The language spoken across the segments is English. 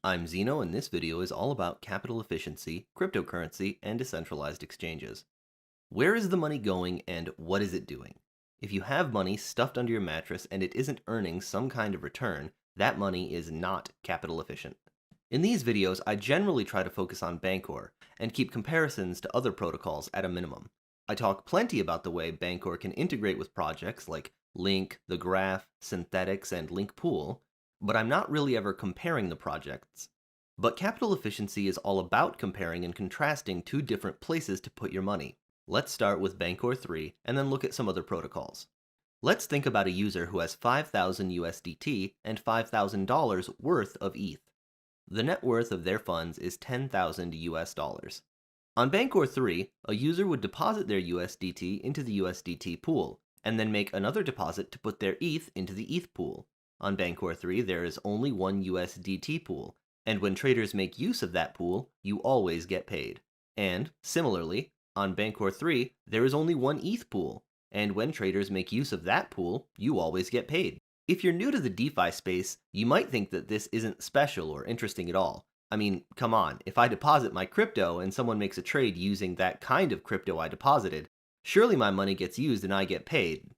I'm Zeno, and this video is all about capital efficiency, cryptocurrency, and decentralized exchanges. Where is the money going and what is it doing? If you have money stuffed under your mattress and it isn't earning some kind of return, that money is not capital efficient. In these videos, I generally try to focus on Bancor and keep comparisons to other protocols at a minimum. I talk plenty about the way Bancor can integrate with projects like Link, The Graph, Synthetics, and Link Pool, but I'm not really ever comparing the projects. But capital efficiency is all about comparing and contrasting two different places to put your money. Let's start with Bancor 3 and then look at some other protocols. Let's think about a user who has 5,000 USDT and $5,000 worth of ETH. The net worth of their funds is 10,000 US dollars. On Bancor 3, a user would deposit their USDT into the USDT pool, and then make another deposit to put their ETH into the ETH pool. On Bancor 3, there is only one USDT pool, and when traders make use of that pool, you always get paid. And, similarly, on Bancor 3, there is only one ETH pool, and when traders make use of that pool, you always get paid. If you're new to the DeFi space, you might think that this isn't special or interesting at all. I mean, come on, if I deposit my crypto and someone makes a trade using that kind of crypto I deposited, surely my money gets used and I get paid,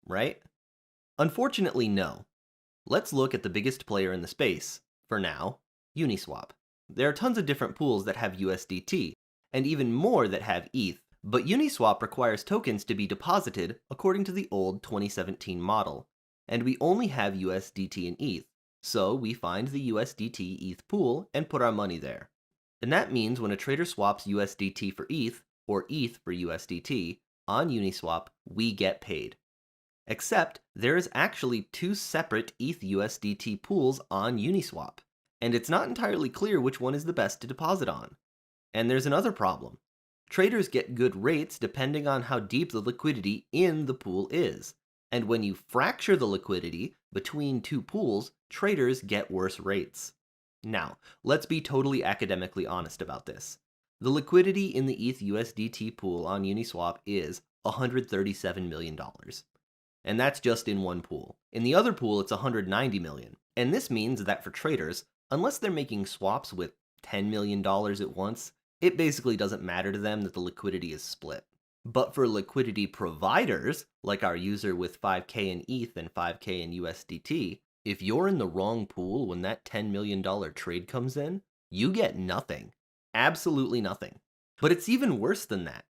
right? Unfortunately, no. Let's look at the biggest player in the space, for now, Uniswap. There are tons of different pools that have USDT, and even more that have ETH, but Uniswap requires tokens to be deposited according to the old 2017 model, and we only have USDT and ETH, so we find the USDT ETH pool and put our money there. And that means when a trader swaps USDT for ETH, or ETH for USDT, on Uniswap, we get paid. Except, there is actually two separate ETH USDT pools on Uniswap, and it's not entirely clear which one is the best to deposit on. And there's another problem. Traders get good rates depending on how deep the liquidity in the pool is, and when you fracture the liquidity between two pools, traders get worse rates. Now, let's be totally academically honest about this. The liquidity in the ETH USDT pool on Uniswap is $137 million. And that's just in one pool. In the other pool, it's 190 million. And this means that for traders, unless they're making swaps with $10 million at once, it basically doesn't matter to them that the liquidity is split. But for liquidity providers, like our user with 5K in ETH and 5K in USDT, if you're in the wrong pool when that $10 million trade comes in, you get nothing. Absolutely nothing. But it's even worse than that.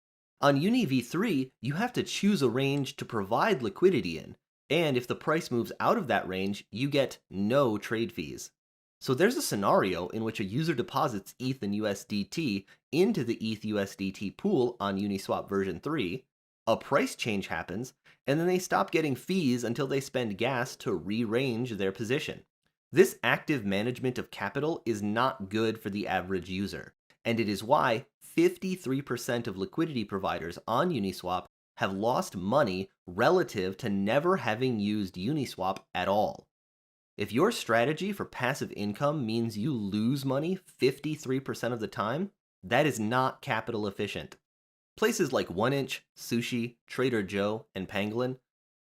On Uni v3, you have to choose a range to provide liquidity in, and if the price moves out of that range, you get no trade fees. So there's a scenario in which a user deposits ETH and USDT into the ETH USDT pool on Uniswap version 3, a price change happens, and then they stop getting fees until they spend gas to rearrange their position. This active management of capital is not good for the average user, and it is why 53% of liquidity providers on Uniswap have lost money relative to never having used Uniswap at all. If your strategy for passive income means you lose money 53% of the time, that is not capital efficient. Places like 1inch, Sushi, Trader Joe, and Pangolin,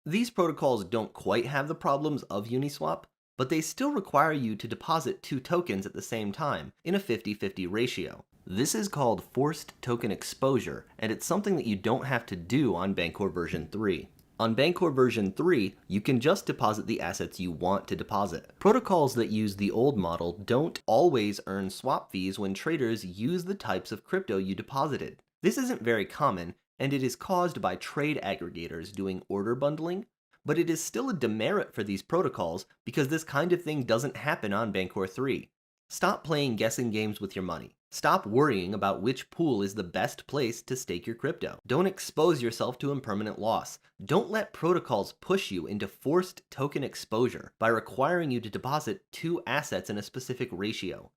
these protocols don't quite have the problems of Uniswap, but they still require you to deposit two tokens at the same time in a 50-50 ratio. This is called forced token exposure, and it's something that you don't have to do on Bancor version 3. On Bancor version 3, you can just deposit the assets you want to deposit. Protocols that use the old model don't always earn swap fees when traders use the types of crypto you deposited. This isn't very common, and it is caused by trade aggregators doing order bundling, but it is still a demerit for these protocols because this kind of thing doesn't happen on Bancor 3. Stop playing guessing games with your money. Stop worrying about which pool is the best place to stake your crypto. Don't expose yourself to impermanent loss. Don't let protocols push you into forced token exposure by requiring you to deposit two assets in a specific ratio.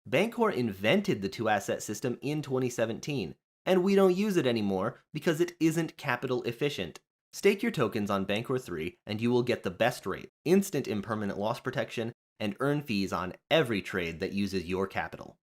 Bancor invented the two-asset system in 2017, and we don't use it anymore because it isn't capital efficient. Stake your tokens on Bancor 3 and you will get the best rate, instant impermanent loss protection, and earn fees on every trade that uses your capital.